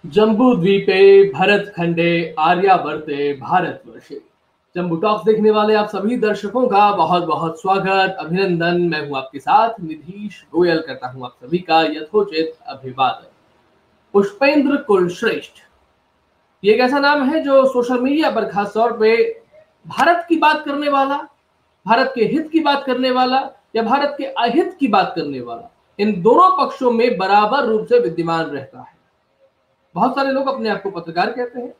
जम्बूद्वीपे भरतखंडे आर्यावर्ते भारतवर्षे। जम्बू टॉक्स देखने वाले आप सभी दर्शकों का बहुत बहुत स्वागत, अभिनंदन। मैं हूं आपके साथ निधीश गोयल, करता हूं आप सभी का यथोचित अभिवादन। पुष्पेंद्र कुलश्रेष्ठ ये एक ऐसा नाम है जो सोशल मीडिया पर खास तौर पे भारत की बात करने वाला, भारत के हित की बात करने वाला या भारत के अहित की बात करने वाला, इन दोनों पक्षों में बराबर रूप से विद्यमान रहता है। बहुत सारे लोग अपने आप को पत्रकार कहते हैं,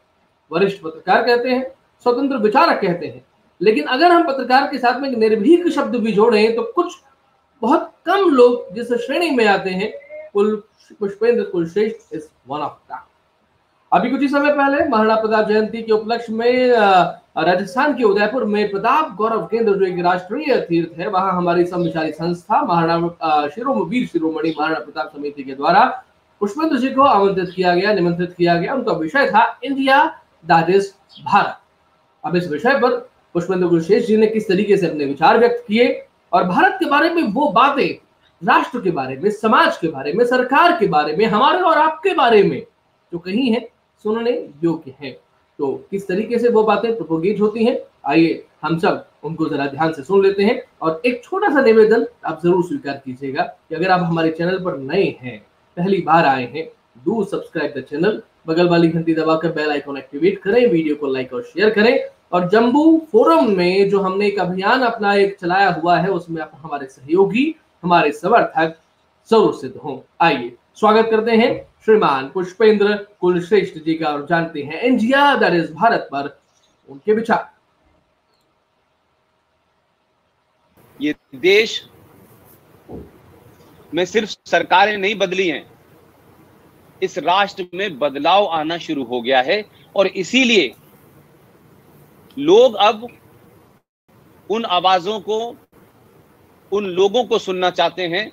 वरिष्ठ पत्रकार कहते हैं, स्वतंत्र विचारक कहते हैं, लेकिन अगर हम पत्रकार के साथ में निर्भीक शब्द भी जोड़ें तो कुछ बहुत कम लोग जिस श्रेणी में आते हैं, Pushpendra Kulshreshtha is one of that. अभी कुछ ही समय पहले महाराणा प्रताप जयंती के उपलक्ष्य में राजस्थान के उदयपुर में प्रताप गौरव केंद्र, जो एक राष्ट्रीय तीर्थ है, वहां हमारी संविचारी संस्था महाराणा वीर शिरोमणि महाराणा प्रताप समिति के द्वारा पुष्पेंद्र जी को आमंत्रित किया गया, निमंत्रित किया गया। उनका विषय था इंडिया दैट इज भारत। अब इस विषय पर पुष्पेंद्र कुलश्रेष्ठ जी ने किस तरीके से अपने विचार व्यक्त किए और भारत के बारे में वो बातें, राष्ट्र के बारे में, समाज के बारे में, सरकार के बारे में, हमारे और आपके बारे में जो कही है, सुनने योग्य है। तो किस तरीके से वो बातें प्रोपोगेट होती हैं, आइए हम सब उनको जरा ध्यान से सुन लेते हैं। और एक छोटा सा निवेदन आप जरूर स्वीकार कीजिएगा कि अगर आप हमारे चैनल पर नए हैं, पहली बार आए हैं, डू सब्सक्राइब द चैनल, बगल वाली घंटी दबाकर बेल आइकॉन एक्टिवेट करें, वीडियो को लाइक और शेयर करें। और जम्बू फोरम में जो हमने एक अभियान अपना एक चलाया हुआ है, उसमें आप हमारे सहयोगी, हमारे समर्थक जरूर सिद्ध हों। आइए स्वागत करते हैं श्रीमान पुष्पेंद्र कुलश्रेष्ठ जी का और जानते हैं इंडिया दैट इज भारत पर उनके विचार। ये देश में सिर्फ सरकारें नहीं बदली हैं, इस राष्ट्र में बदलाव आना शुरू हो गया है और इसीलिए लोग अब उन आवाजों को, उन लोगों को सुनना चाहते हैं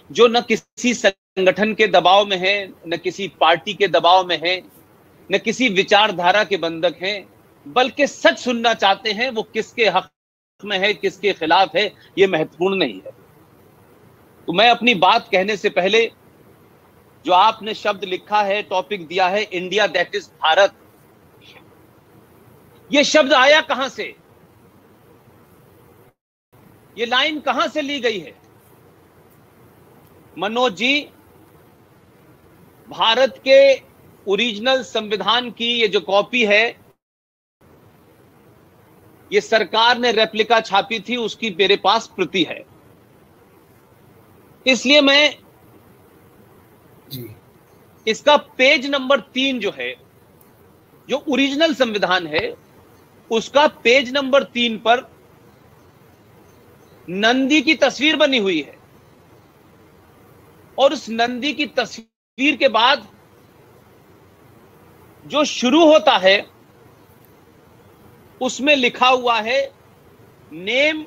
जो न किसी संगठन के दबाव में है, न किसी पार्टी के दबाव में है, न किसी विचारधारा के बंधक हैं, बल्कि सच सुनना चाहते हैं। वो किसके हक में है, किसके खिलाफ है, ये महत्वपूर्ण नहीं है। तो मैं अपनी बात कहने से पहले, जो आपने शब्द लिखा है, टॉपिक दिया है, इंडिया दैट इज भारत, ये शब्द आया कहां से, ये लाइन कहां से ली गई है? मनोज जी, भारत के ओरिजिनल संविधान की ये जो कॉपी है, ये सरकार ने रेप्लिका छापी थी, उसकी मेरे पास प्रति है। इसलिए मैं जी इसका पेज नंबर 3 जो है, जो ओरिजिनल संविधान है, उसका पेज नंबर 3 पर नंदी की तस्वीर बनी हुई है और उस नंदी की तस्वीर के बाद जो शुरू होता है उसमें लिखा हुआ है name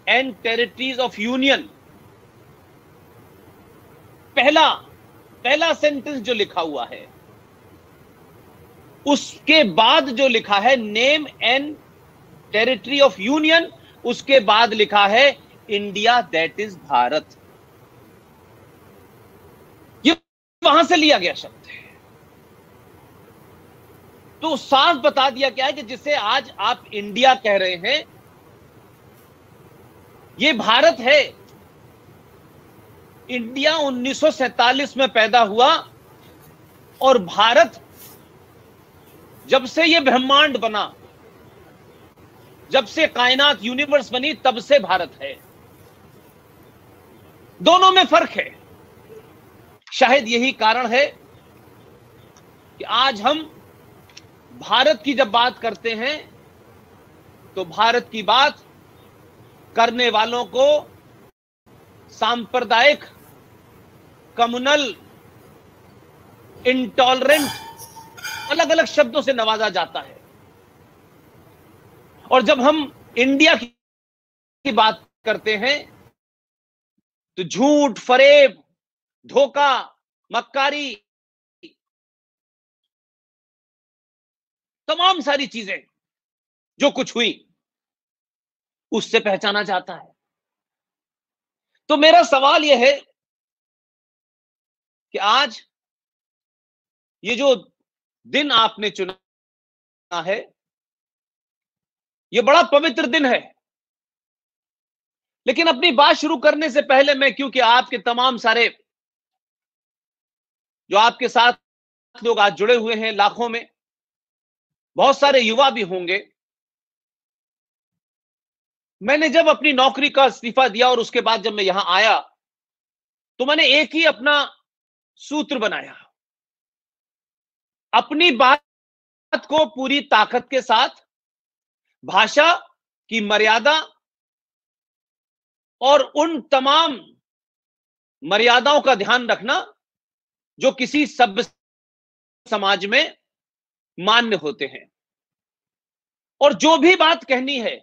and territories of union. पहला सेंटेंस जो लिखा हुआ है, उसके बाद जो लिखा है name and territory of union, उसके बाद लिखा है इंडिया दैट इज भारत। ये वहां से लिया गया शब्द है। तो साफ बता दिया गया है कि जिसे आज आप इंडिया कह रहे हैं, ये भारत है। इंडिया 1947 में पैदा हुआ और भारत जब से ये ब्रह्मांड बना, जब से कायनात यूनिवर्स बनी, तब से भारत है। दोनों में फर्क है। शायद यही कारण है कि आज हम भारत की जब बात करते हैं तो भारत की बात करने वालों को सांप्रदायिक, कम्युनल, इंटॉलरेंट, अलग अलग शब्दों से नवाजा जाता है। और जब हम इंडिया की बात करते हैं तो झूठ, फरेब, धोखा, मक्कारी, तमाम सारी चीजें जो कुछ हुई, उससे पहचाना जाता है। तो मेरा सवाल यह है कि आज ये जो दिन आपने चुना है, ये बड़ा पवित्र दिन है। लेकिन अपनी बात शुरू करने से पहले मैं, क्योंकि आपके तमाम सारे जो आपके साथ लोग आज जुड़े हुए हैं, लाखों में, बहुत सारे युवा भी होंगे। मैंने जब अपनी नौकरी का इस्तीफा दिया और उसके बाद जब मैं यहां आया, तो मैंने एक ही अपना सूत्र बनाया, अपनी बात को पूरी ताकत के साथ, भाषा की मर्यादा और उन तमाम मर्यादाओं का ध्यान रखना जो किसी सभ्य समाज में मान्य होते हैं। और जो भी बात कहनी है,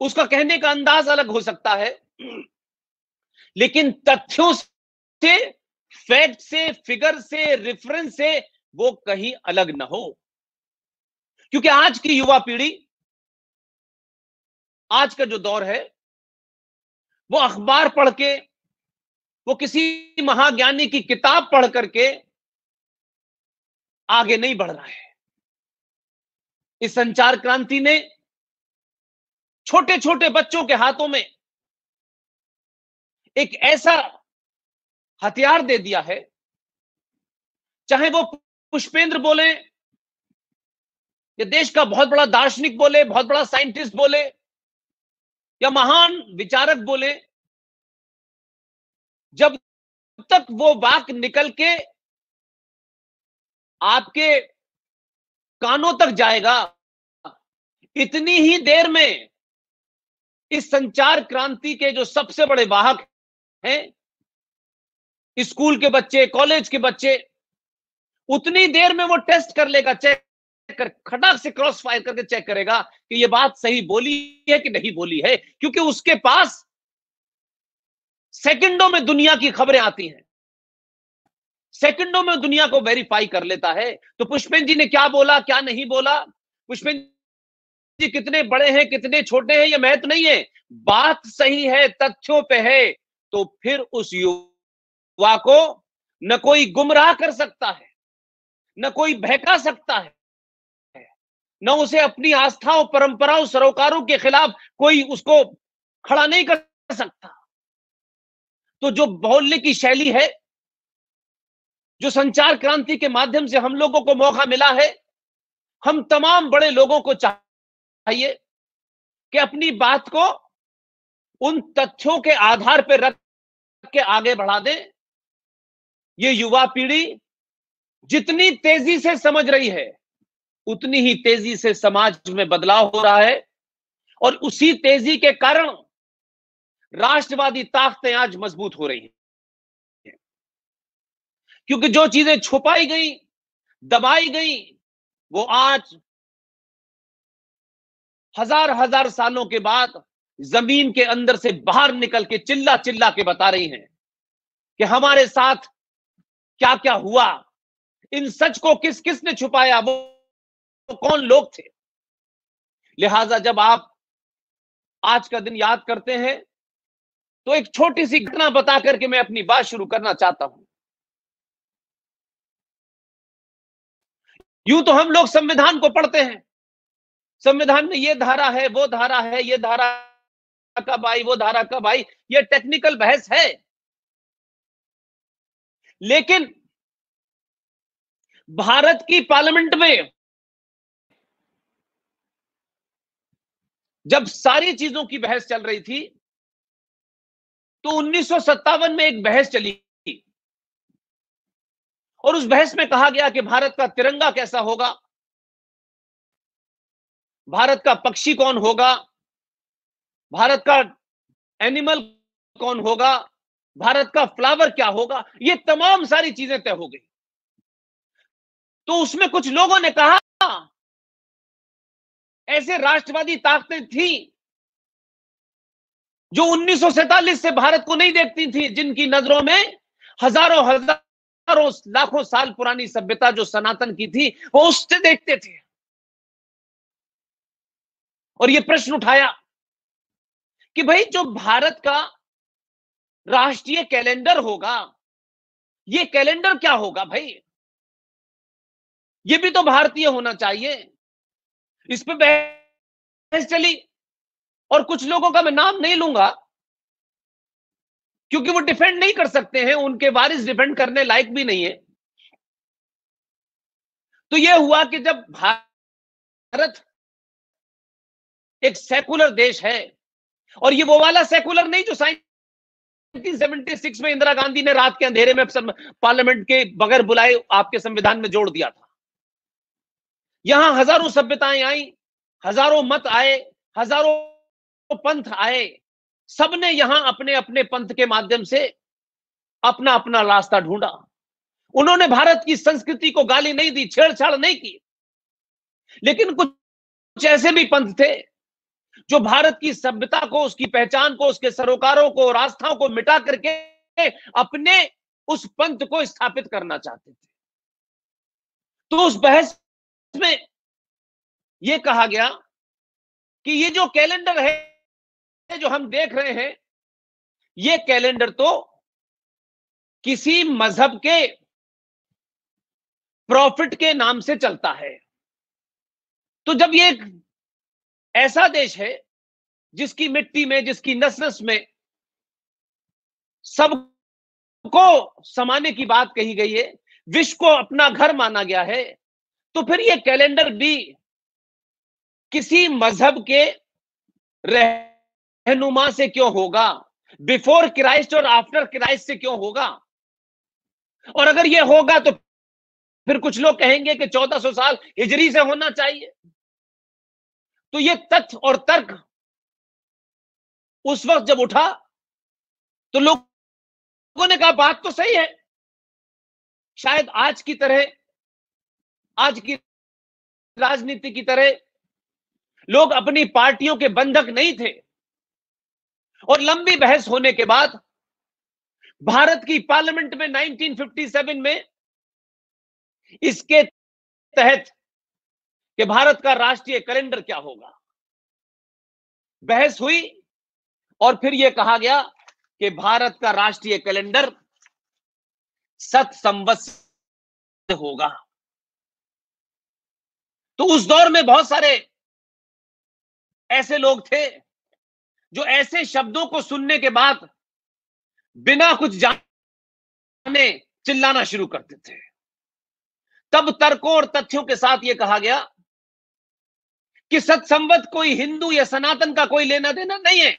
उसका कहने का अंदाज अलग हो सकता है, लेकिन तथ्यों से, फैक्ट से, फिगर से, रेफरेंस से वो कहीं अलग ना हो। क्योंकि आज की युवा पीढ़ी, आज का जो दौर है, वो अखबार पढ़ के, वो किसी महाज्ञानी की किताब पढ़ करके आगे नहीं बढ़ रहा है। इस संचार क्रांति ने छोटे छोटे बच्चों के हाथों में एक ऐसा हथियार दे दिया है, चाहे वो पुष्पेंद्र बोले, या देश का बहुत बड़ा दार्शनिक बोले, बहुत बड़ा साइंटिस्ट बोले, या महान विचारक बोले, जब तक वो वाक्य निकल के आपके कानों तक जाएगा, इतनी ही देर में इस संचार क्रांति के जो सबसे बड़े वाहक हैं, स्कूल के बच्चे, कॉलेज के बच्चे, उतनी देर में वो टेस्ट कर लेगा, चेक कर, खटाक से क्रॉस फायर करके चेक करेगा कि ये बात सही बोली है कि नहीं बोली है, क्योंकि उसके पास सेकंडों में दुनिया की खबरें आती हैं, सेकंडों में दुनिया को वेरीफाई कर लेता है। तो पुष्पेंद्र जी ने क्या बोला, क्या नहीं बोला, पुष्पेंद्र जी कितने बड़े हैं, कितने छोटे हैं, ये महत्व नहीं है। बात सही है, तथ्यों पे है, तो फिर उस युवा को न कोई गुमराह कर सकता है, न कोई बहका सकता है, न उसे अपनी आस्थाओं, परंपराओं, सरोकारों के खिलाफ कोई उसको खड़ा नहीं कर सकता। तो जो बोलने की शैली है, जो संचार क्रांति के माध्यम से हम लोगों को मौका मिला है, हम तमाम बड़े लोगों को चाहिए कि अपनी बात को उन तथ्यों के आधार पर रख के आगे बढ़ा दें। ये युवा पीढ़ी जितनी तेजी से समझ रही है, उतनी ही तेजी से समाज में बदलाव हो रहा है, और उसी तेजी के कारण राष्ट्रवादी ताकतें आज मजबूत हो रही हैं। क्योंकि जो चीजें छुपाई गई, दबाई गई, वो आज हजार हजार सालों के बाद जमीन के अंदर से बाहर निकल के चिल्ला चिल्ला के बता रही हैं कि हमारे साथ क्या क्या हुआ, इन सच को किस किस ने छुपाया, वो कौन लोग थे। लिहाजा जब आप आज का दिन याद करते हैं, तो एक छोटी सी घटना बता करके मैं अपनी बात शुरू करना चाहता हूं। यूं तो हम लोग संविधान को पढ़ते हैं, संविधान में ये धारा है, वो धारा है, ये धारा कब आई, वो धारा कब आई, ये टेक्निकल बहस है। लेकिन भारत की पार्लियामेंट में जब सारी चीजों की बहस चल रही थी, तो 1957 में एक बहस चली, और उस बहस में कहा गया कि भारत का तिरंगा कैसा होगा, भारत का पक्षी कौन होगा, भारत का एनिमल कौन होगा, भारत का फ्लावर क्या होगा, ये तमाम सारी चीजें तय हो गई। तो उसमें कुछ लोगों ने कहा, ऐसे राष्ट्रवादी ताकतें थी जो 1947 से भारत को नहीं देखती थी, जिनकी नजरों में हजारों हजारों लाखों साल पुरानी सभ्यता जो सनातन की थी, वो उससे देखते थे। और ये प्रश्न उठाया कि भाई जो भारत का राष्ट्रीय कैलेंडर होगा, ये कैलेंडर क्या होगा भाई, ये भी तो भारतीय होना चाहिए। इस पे बहस चली और कुछ लोगों का मैं नाम नहीं लूंगा क्योंकि वो डिफेंड नहीं कर सकते हैं, उनके वारिस डिफेंड करने लायक भी नहीं है। तो यह हुआ कि जब भारत एक सेकुलर देश है, और ये वो वाला सेकुलर नहीं जो 1976 में इंदिरा गांधी ने रात के अंधेरे में पार्लियामेंट के बगैर बुलाए आपके संविधान में जोड़ दिया था। यहां हजारों सभ्यताएं आई, हजारों मत आए, हजारों पंथ आए, सबने यहां अपने अपने पंथ के माध्यम से अपना अपना रास्ता ढूंढा। उन्होंने भारत की संस्कृति को गाली नहीं दी, छेड़छाड़ नहीं की, लेकिन कुछ ऐसे भी पंथ थे जो भारत की सभ्यता को, उसकी पहचान को, उसके सरोकारों को, रास्थाओं को मिटा करके अपने उस पंथ को स्थापित करना चाहते थे। तो उस बहस में यह कहा गया कि ये जो कैलेंडर है जो हम देख रहे हैं, ये कैलेंडर तो किसी मजहब के प्रॉफिट के नाम से चलता है। तो जब ये एक ऐसा देश है जिसकी मिट्टी में, जिसकी नस नस में सबको समाने की बात कही गई है, विश्व को अपना घर माना गया है, तो फिर ये कैलेंडर भी किसी मजहब के रहनुमा से क्यों होगा? बिफोर क्राइस्ट और आफ्टर क्राइस्ट से क्यों होगा? और अगर ये होगा तो फिर कुछ लोग कहेंगे कि 1400 साल हिजरी से होना चाहिए। तो ये तथ्य और तर्क उस वक्त जब उठा तो लोगों ने कहा बात तो सही है। शायद आज की तरह, आज की राजनीति की तरह लोग अपनी पार्टियों के बंधक नहीं थे। और लंबी बहस होने के बाद भारत की पार्लियामेंट में 1957 में इसके तहत कि भारत का राष्ट्रीय कैलेंडर क्या होगा, बहस हुई और फिर यह कहा गया कि भारत का राष्ट्रीय कैलेंडर सत संवत्सर होगा। तो उस दौर में बहुत सारे ऐसे लोग थे जो ऐसे शब्दों को सुनने के बाद बिना कुछ जाने चिल्लाना शुरू करते थे। तब तर्कों और तथ्यों के साथ यह कहा गया कि सत्संवत कोई हिंदू या सनातन का कोई लेना देना नहीं है,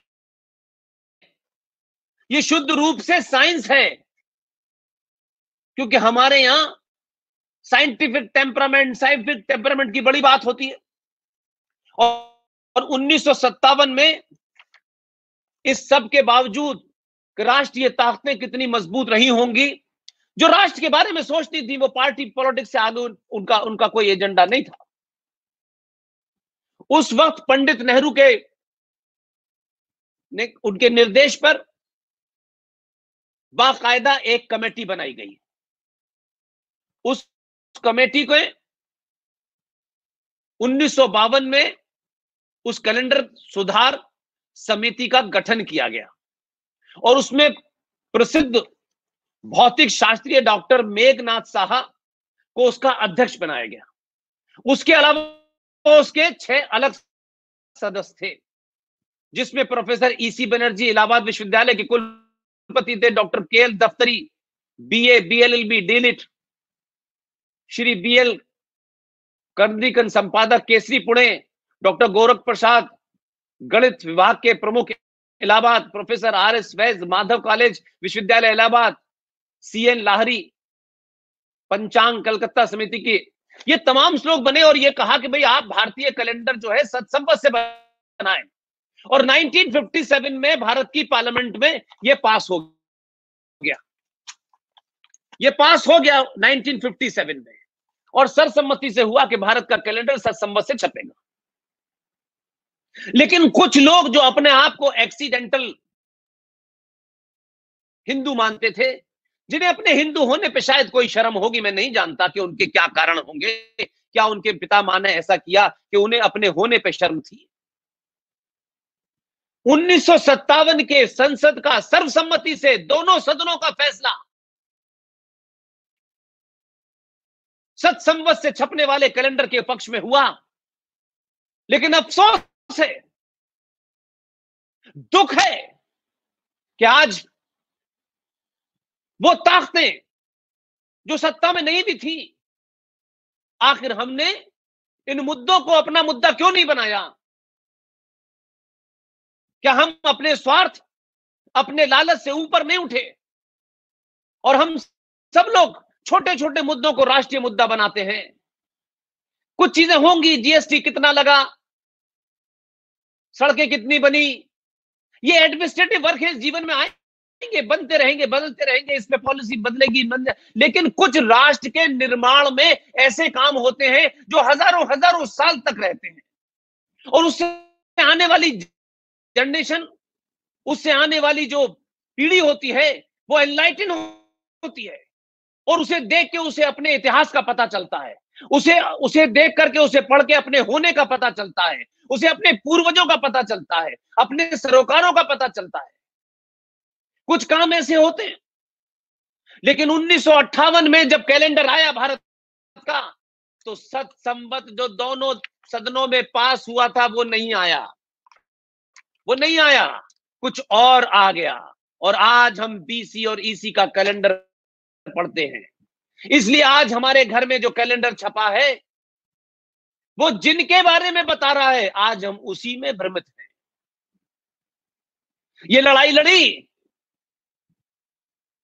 यह शुद्ध रूप से साइंस है। क्योंकि हमारे यहां साइंटिफिक टेम्परामेंट की बड़ी बात होती है। और 1957 में इस सब के बावजूद राष्ट्रीय ताकतें कितनी मजबूत रही होंगी, जो राष्ट्र के बारे में सोचती थी, वो पार्टी पॉलिटिक्स से आगे उनका कोई एजेंडा नहीं था। उस वक्त पंडित नेहरू उनके निर्देश पर बाकायदा एक कमेटी बनाई गई। उस कमेटी को 1952 में उस कैलेंडर सुधार समिति का गठन किया गया और उसमें प्रसिद्ध भौतिक शास्त्री डॉक्टर मेघनाथ साहा को उसका अध्यक्ष बनाया गया। उसके अलावा उसके 6 अलग सदस्य थे, जिसमें प्रोफेसर ईसी बनर्जी इलाहाबाद विश्वविद्यालय के कुलपति थे, doctor KL Daftari BA BLLB DLitt, Shri BL Karnikan संपादक केसरी पुणे, डॉक्टर गोरख प्रसाद गणित विभाग के प्रमुख Allahabad, professor RS Vaid Madhav college विश्वविद्यालय इलाहाबाद, सीएन लाहरी पंचांग कलकत्ता समिति की, ये तमाम लोग बने और ये कहा कि भाई आप भारतीय कैलेंडर जो है सत्संवत से बनाएं। और 1957 में भारत की पार्लियामेंट में ये पास हो गया, ये पास हो गया 1957 में, और सर्वसम्मति से हुआ कि भारत का कैलेंडर सत्संवत से छपेगा। लेकिन कुछ लोग जो अपने आप को एक्सीडेंटल हिंदू मानते थे, जिन्हें अपने हिंदू होने पे शायद कोई शर्म होगी, मैं नहीं जानता कि उनके क्या कारण होंगे, क्या उनके पिता मां ने ऐसा किया कि उन्हें अपने होने पे शर्म थी। 1957 के संसद का सर्वसम्मति से दोनों सदनों का फैसला सत संवत से छपने वाले कैलेंडर के पक्ष में हुआ। लेकिन अफसोस है, दुख है कि आज वो ताकतें जो सत्ता में नहीं भी थी, आखिर हमने इन मुद्दों को अपना मुद्दा क्यों नहीं बनाया? क्या हम अपने स्वार्थ, अपने लालच से ऊपर नहीं उठे और हम सब लोग छोटे छोटे मुद्दों को राष्ट्रीय मुद्दा बनाते हैं? कुछ चीजें होंगी, जीएसटी कितना लगा, सड़कें कितनी बनी, ये एडमिनिस्ट्रेटिव वर्क है, जीवन में आएंगे, बनते रहेंगे, बदलते रहेंगे, इसमें पॉलिसी बदलेगी, लेकिन कुछ राष्ट्र के निर्माण में ऐसे काम होते हैं जो हजारों हजारों साल तक रहते हैं, और उससे आने वाली जनरेशन, उससे आने वाली जो पीढ़ी होती है वो एनलाइटन होती है, और उसे देख के उसे अपने इतिहास का पता चलता है, उसे देख करके, उसे पढ़ के अपने होने का पता चलता है, उसे अपने पूर्वजों का पता चलता है, अपने सरोकारों का पता चलता है। कुछ काम ऐसे होते हैं। लेकिन 1958 में जब कैलेंडर आया भारत का, तो सत संवत जो दोनों सदनों में पास हुआ था वो नहीं आया, वो नहीं आया, कुछ और आ गया। और आज हम बीसी और ईसी का कैलेंडर पढ़ते हैं। इसलिए आज हमारे घर में जो कैलेंडर छपा है वो जिनके बारे में बता रहा है, आज हम उसी में भ्रमित हैं। ये लड़ाई लड़ी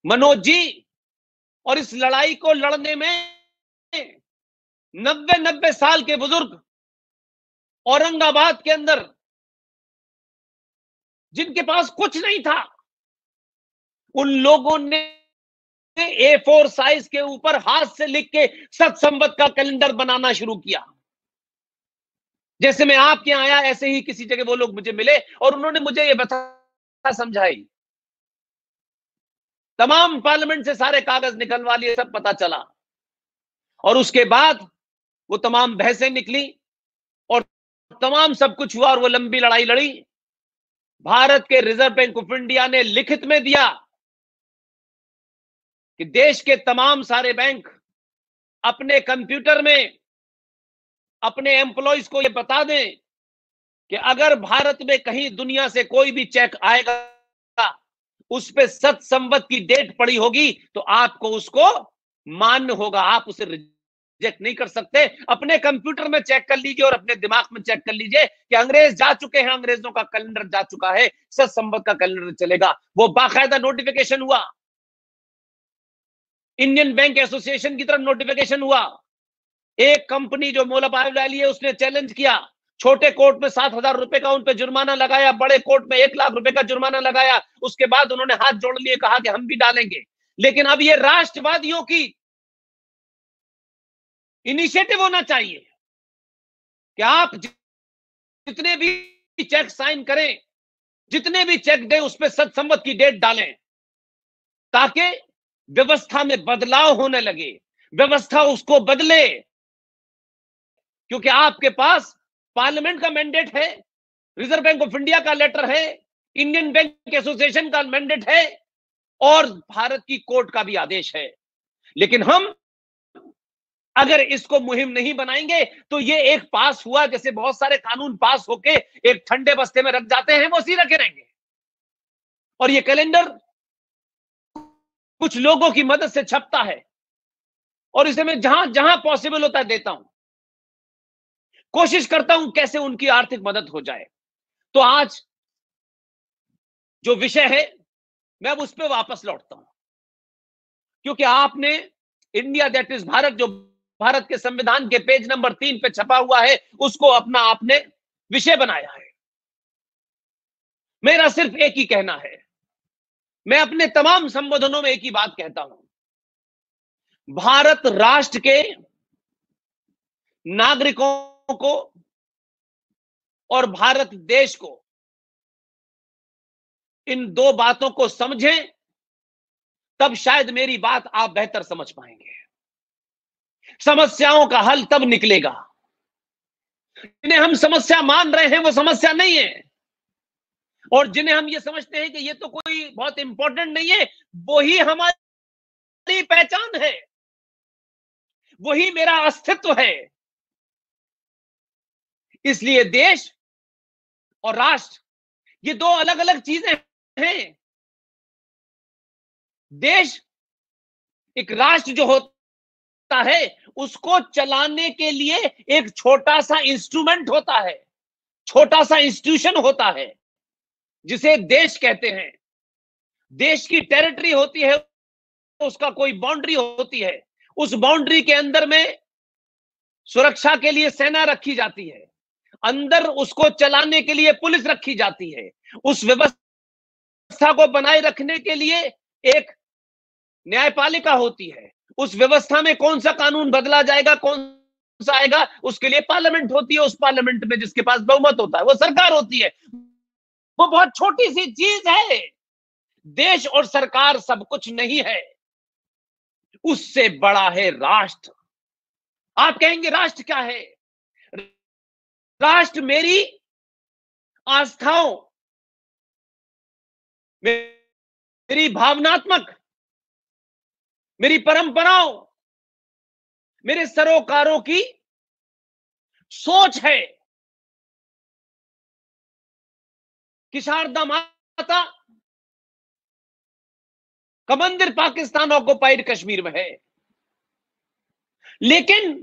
मनोज जी, और इस लड़ाई को लड़ने में 90 साल के बुजुर्ग औरंगाबाद के अंदर, जिनके पास कुछ नहीं था, उन लोगों ने A4 साइज के ऊपर हाथ से लिख के सत संवत का कैलेंडर बनाना शुरू किया। जैसे मैं आपके यहां आया, ऐसे ही किसी जगह वो लोग मुझे मिले और उन्होंने मुझे ये बता समझाई। तमाम पार्लियामेंट से सारे कागज निकलवा लिए, सब पता चला, और उसके बाद वो तमाम बहसें निकली और तमाम सब कुछ हुआ, और वो लंबी लड़ाई लड़ी। भारत के रिजर्व बैंक ऑफ इंडिया ने लिखित में दिया कि देश के तमाम सारे बैंक अपने कंप्यूटर में अपने एम्प्लॉइज को ये बता दें कि अगर भारत में कहीं दुनिया से कोई भी चेक आएगा, उस पे सत संवत की डेट पड़ी होगी, तो आपको उसको मान्य होगा, आप उसे रिजेक्ट नहीं कर सकते। अपने कंप्यूटर में चेक कर लीजिए और अपने दिमाग में चेक कर लीजिए कि अंग्रेज जा चुके हैं, अंग्रेजों का कैलेंडर जा चुका है, सत संवत का कैलेंडर चलेगा। वो बाकायदा नोटिफिकेशन हुआ, इंडियन बैंक एसोसिएशन की तरफ नोटिफिकेशन हुआ। एक कंपनी जो मोलाबाइल वाली है, उसने चैलेंज किया, छोटे कोर्ट में 7,000 रुपए का उन पे जुर्माना लगाया, बड़े कोर्ट में 1 लाख रुपए का जुर्माना लगाया। उसके बाद उन्होंने हाथ जोड़ लिए, कहा कि हम भी डालेंगे। लेकिन अब ये राष्ट्रवादियों की इनिशिएटिव होना चाहिए कि आप जितने भी चेक साइन करें, जितने भी चेक दें, उस पर सत संवत की डेट डालें, ताकि व्यवस्था में बदलाव होने लगे, व्यवस्था उसको बदले। क्योंकि आपके पास पार्लियामेंट का मैंडेट है, रिजर्व बैंक ऑफ इंडिया का लेटर है, इंडियन बैंक एसोसिएशन का मैंडेट है, और भारत की कोर्ट का भी आदेश है। लेकिन हम अगर इसको मुहिम नहीं बनाएंगे, तो ये एक पास हुआ, जैसे बहुत सारे कानून पास होके एक ठंडे बस्ते में रख जाते हैं, वो उसी रखे रहेंगे। और ये कैलेंडर कुछ लोगों की मदद से छपता है, और इसे मैं जहां जहां पॉसिबल होता है देता हूं, कोशिश करता हूं कैसे उनकी आर्थिक मदद हो जाए। तो आज जो विषय है, मैं अब उस पर वापस लौटता हूं, क्योंकि आपने इंडिया दैट इज भारत, जो भारत के संविधान के पेज नंबर 3 पे छपा हुआ है, उसको अपना आपने विषय बनाया है। मेरा सिर्फ एक ही कहना है, मैं अपने तमाम संबोधनों में एक ही बात कहता हूं, भारत राष्ट्र के नागरिकों को और भारत देश को इन 2 बातों को समझें, तब शायद मेरी बात आप बेहतर समझ पाएंगे। समस्याओं का हल तब निकलेगा। जिन्हें हम समस्या मान रहे हैं वो समस्या नहीं है, और जिन्हें हम ये समझते हैं कि ये तो कोई बहुत इंपॉर्टेंट नहीं है, वो ही हमारी पहचान है, वही मेरा अस्तित्व है। इसलिए देश और राष्ट्र ये दो अलग अलग चीजें हैं। देश एक राष्ट्र जो होता है उसको चलाने के लिए एक छोटा सा इंस्ट्रूमेंट होता है, छोटा सा इंस्टीट्यूशन होता है जिसे देश कहते हैं। देश की टेरिटरी होती है, उसका कोई बाउंड्री होती है, उस बाउंड्री के अंदर में सुरक्षा के लिए सेना रखी जाती है, अंदर उसको चलाने के लिए पुलिस रखी जाती है, उस व्यवस्था को बनाए रखने के लिए एक न्यायपालिका होती है, उस व्यवस्था में कौन सा कानून बदला जाएगा, कौन सा आएगा, उसके लिए पार्लियामेंट होती है, उस पार्लियामेंट में जिसके पास बहुमत होता है वो सरकार होती है। वो बहुत छोटी सी चीज है। देश और सरकार सब कुछ नहीं है, उससे बड़ा है राष्ट्र। आप कहेंगे राष्ट्र क्या है? राष्ट्र मेरी आस्थाओं, मेरी भावनात्मक, मेरी परंपराओं, मेरे सरोकारों की सोच है कि शारदा माता का मंदिर पाकिस्तान ऑक्युपाइड कश्मीर में है, लेकिन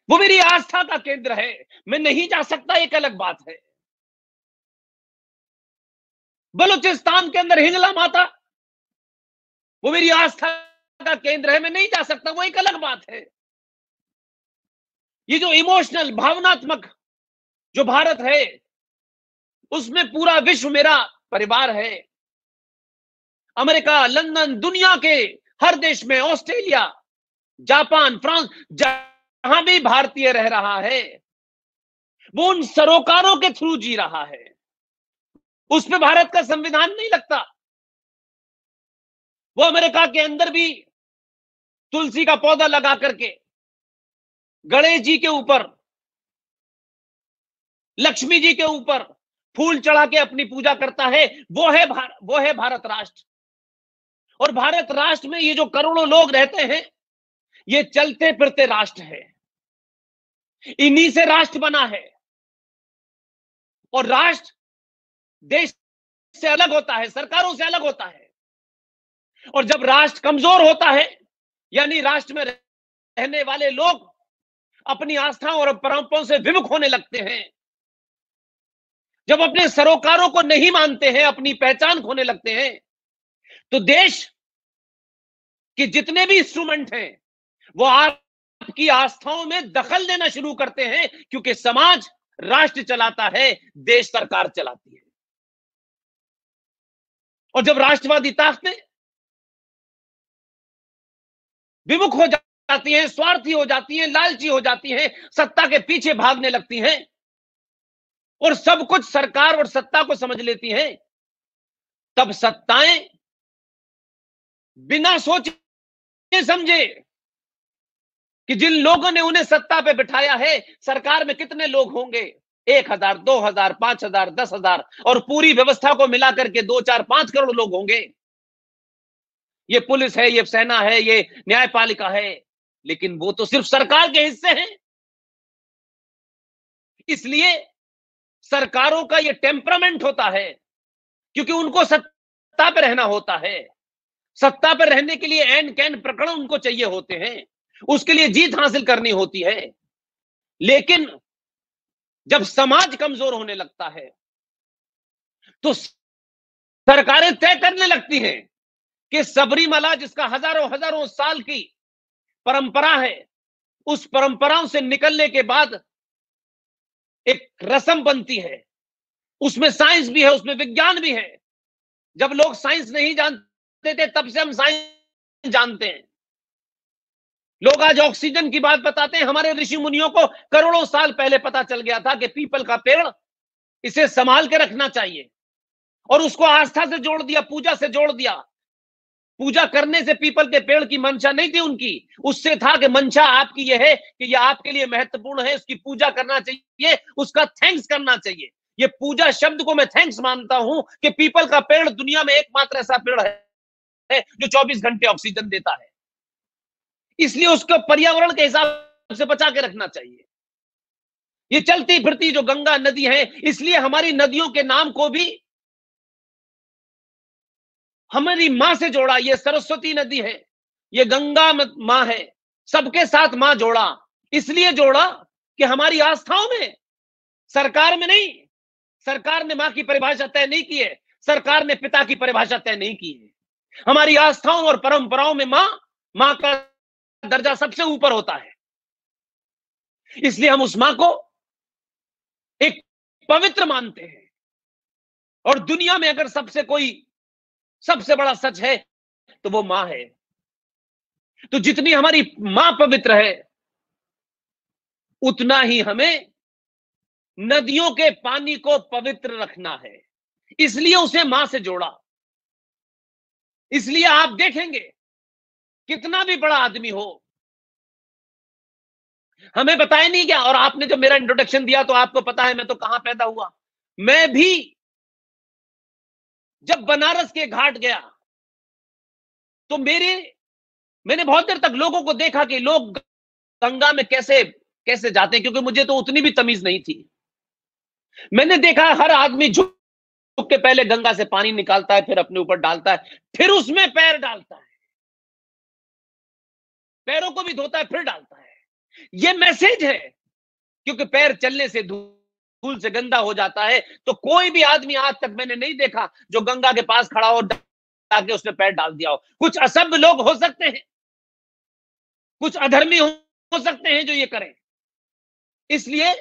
वो मेरी आस्था का केंद्र है। मैं नहीं जा सकता, एक अलग बात है। बलूचिस्तान के अंदर हिंगला माता वो मेरी आस्था का केंद्र है, मैं नहीं जा सकता, वो एक अलग बात है। ये जो इमोशनल, भावनात्मक जो भारत है उसमें पूरा विश्व मेरा परिवार है। अमेरिका, लंदन, दुनिया के हर देश में, ऑस्ट्रेलिया, जापान, फ्रांस, जहां भी भारतीय रह रहा है वो उन सरोकारों के थ्रू जी रहा है। उस पे भारत का संविधान नहीं लगता। वो अमेरिका के अंदर भी तुलसी का पौधा लगा करके गणेश जी के ऊपर, लक्ष्मी जी के ऊपर फूल चढ़ा के अपनी पूजा करता है। वो है भारत राष्ट्र। और भारत राष्ट्र में ये जो करोड़ों लोग रहते हैं ये चलते फिरते राष्ट्र है, इन्हीं से राष्ट्र बना है। और राष्ट्र देश से अलग होता है, सरकारों से अलग होता है। और जब राष्ट्र कमजोर होता है, यानी राष्ट्र में रहने वाले लोग अपनी आस्थाओं और परंपराओं से विमुख होने लगते हैं, जब अपने सरोकारों को नहीं मानते हैं, अपनी पहचान खोने लगते हैं, तो देश के जितने भी इंस्ट्रूमेंट हैं वो आपकी आस्थाओं में दखल देना शुरू करते हैं, क्योंकि समाज राष्ट्र चलाता है, देश सरकार चलाती है। और जब राष्ट्रवादी ताकतें विमुख हो जाती हैं, स्वार्थी हो जाती हैं, लालची हो जाती हैं, सत्ता के पीछे भागने लगती हैं और सब कुछ सरकार और सत्ता को समझ लेती हैं, तब सत्ताएं बिना सोचे समझे कि जिन लोगों ने उन्हें सत्ता पे बिठाया है, सरकार में कितने लोग होंगे, 1000, 2000, 5000, 10,000 और पूरी व्यवस्था को मिलाकर के 2, 4, 5 करोड़ लोग होंगे। ये पुलिस है, ये सेना है, ये न्यायपालिका है, लेकिन वो तो सिर्फ सरकार के हिस्से हैं। इसलिए सरकारों का ये टेम्परामेंट होता है, क्योंकि उनको सत्ता पर रहना होता है। सत्ता पर रहने के लिए एंड कैन प्रकरण उनको चाहिए होते हैं, उसके लिए जीत हासिल करनी होती है। लेकिन जब समाज कमजोर होने लगता है तो सरकारें तय करने लगती हैं कि सबरीमला, जिसका हजारों हजारों साल की परंपरा है, उस परंपराओं से निकलने के बाद एक रस्म बनती है, उसमें साइंस भी है, उसमें विज्ञान भी है। जब लोग साइंस नहीं जानते थे तब से हम साइंस जानते हैं। लोग आज ऑक्सीजन की बात बताते हैं, हमारे ऋषि मुनियों को करोड़ों साल पहले पता चल गया था कि पीपल का पेड़, इसे संभाल के रखना चाहिए, और उसको आस्था से जोड़ दिया, पूजा से जोड़ दिया। पूजा करने से पीपल के पेड़ की मंशा नहीं थी उनकी, उससे था कि मंशा आपकी यह है कि यह आपके लिए महत्वपूर्ण है, उसकी पूजा करना चाहिए, उसका थैंक्स करना चाहिए। ये पूजा शब्द को मैं थैंक्स मानता हूं कि पीपल का पेड़ दुनिया में एकमात्र ऐसा पेड़ है जो 24 घंटे ऑक्सीजन देता है। इसलिए उसको पर्यावरण के हिसाब से बचा के रखना चाहिए। ये चलती फिरती जो गंगा नदी है, इसलिए हमारी नदियों के नाम को भी हमारी मां से जोड़ा। ये सरस्वती नदी है, ये गंगा मां है, सबके साथ मां जोड़ा। इसलिए जोड़ा कि हमारी आस्थाओं में, सरकार में नहीं, सरकार ने मां की परिभाषा तय नहीं की है, सरकार ने पिता की परिभाषा तय नहीं की है। हमारी आस्थाओं और परंपराओं में मां का दर्जा सबसे ऊपर होता है। इसलिए हम उस मां को एक पवित्र मानते हैं। और दुनिया में अगर सबसे बड़ा सच है तो वो मां है। तो जितनी हमारी मां पवित्र है, उतना ही हमें नदियों के पानी को पवित्र रखना है। इसलिए उसे मां से जोड़ा। इसलिए आप देखेंगे, कितना भी बड़ा आदमी हो, हमें बताया नहीं क्या। और आपने जब मेरा इंट्रोडक्शन दिया तो आपको पता है मैं तो कहां पैदा हुआ। मैं भी जब बनारस के घाट गया तो मैंने बहुत देर तक लोगों को देखा कि लोग गंगा में कैसे कैसे जाते हैं, क्योंकि मुझे तो उतनी भी तमीज नहीं थी। मैंने देखा हर आदमी झुक के पहले गंगा से पानी निकालता है, फिर अपने ऊपर डालता है, फिर उसमें पैर डालता है, पैरों को भी धोता है, फिर डालता है। ये मैसेज है, क्योंकि पैर चलने से धूल से गंदा हो जाता है। तो कोई भी आदमी आज तक मैंने नहीं देखा जो गंगा के पास खड़ा हो जाके उसने पैर डाल दिया हो। कुछ असभ्य लोग हो सकते हैं, कुछ अधर्मी हो सकते हैं जो ये करें। इसलिए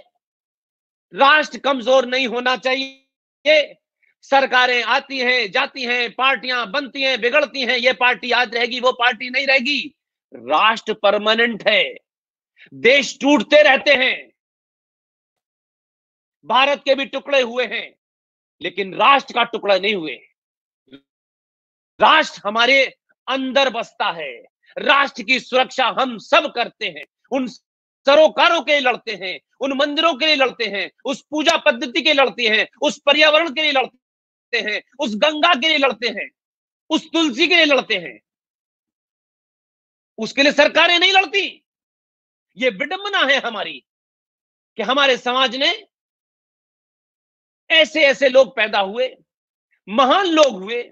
राष्ट्र कमजोर नहीं होना चाहिए। सरकारें आती हैं, जाती हैं, पार्टियां बनती हैं, बिगड़ती हैं। ये पार्टी आज रहेगी, वो पार्टी नहीं रहेगी। राष्ट्र परमानेंट है। देश टूटते रहते हैं, भारत के भी टुकड़े हुए हैं, लेकिन राष्ट्र का टुकड़ा नहीं हुए। राष्ट्र हमारे अंदर बसता है। राष्ट्र की सुरक्षा हम सब करते हैं। उन सरोकारों के लिए लड़ते हैं, उन मंदिरों के लिए लड़ते हैं, उस पूजा पद्धति के लिए लड़ते हैं, उस पर्यावरण के लिए लड़ते हैं, उस गंगा के लिए लड़ते हैं, उस तुलसी के लिए लड़ते हैं। उसके लिए सरकारें नहीं लड़ती। ये विडंबना है हमारी कि हमारे समाज ने ऐसे ऐसे लोग पैदा हुए, महान लोग हुए,